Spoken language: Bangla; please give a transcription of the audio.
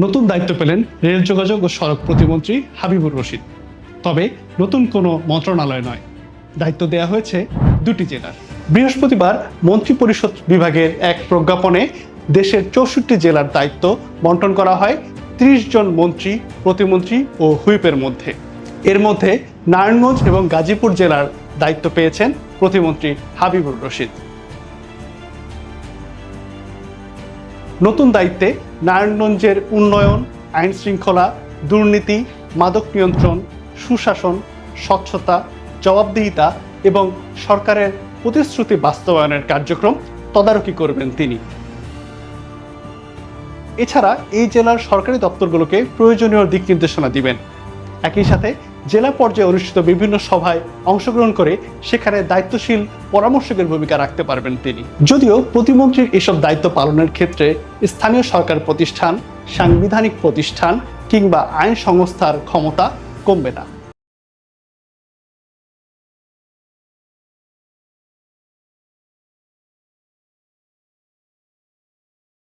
নতুন দায়িত্ব পেলেন রেল যোগাযোগ ও সড়ক প্রতিমন্ত্রী হাবিবুর রশিদ। তবে নতুন কোনো মন্ত্রণালয় নয়, দায়িত্ব দেওয়া হয়েছে দুটি জেলার। বৃহস্পতিবার মন্ত্রিপরিষদ বিভাগের এক প্রজ্ঞাপনে দেশের ৬৪ জেলার দায়িত্ব বন্টন করা হয় ৩০ জন মন্ত্রী, প্রতিমন্ত্রী ও হুইপের মধ্যে। এর মধ্যে নারায়ণগঞ্জ এবং গাজীপুর জেলার দায়িত্ব পেয়েছেন প্রতিমন্ত্রী হাবিবুর রশিদ। নতুন দায়িত্বে নারায়ণগঞ্জের উন্নয়ন, আইন শৃঙ্খলা, দুর্নীতি, মাদক নিয়ন্ত্রণ, সুশাসন, স্বচ্ছতা, জবাবদিহিতা এবং সরকারের প্রতিশ্রুতি বাস্তবায়নের কার্যক্রম তদারকি করবেন তিনি। এছাড়া এই জেলার সরকারি দপ্তরগুলোকে প্রয়োজনীয় দিক নির্দেশনা দিবেন। একই সাথে জেলা পর্যায়ে অনুষ্ঠিত বিভিন্ন সভায় অংশগ্রহণ করে সেখানে দায়িত্বশীল পরামর্শকের ভূমিকা রাখতে পারবেন তিনি। যদিও প্রতিমন্ত্রীর এসব দায়িত্ব পালনের ক্ষেত্রে স্থানীয় সরকার প্রতিষ্ঠান, সাংবিধানিক প্রতিষ্ঠান কিংবা আইন সংস্থার ক্ষমতা কমবে না।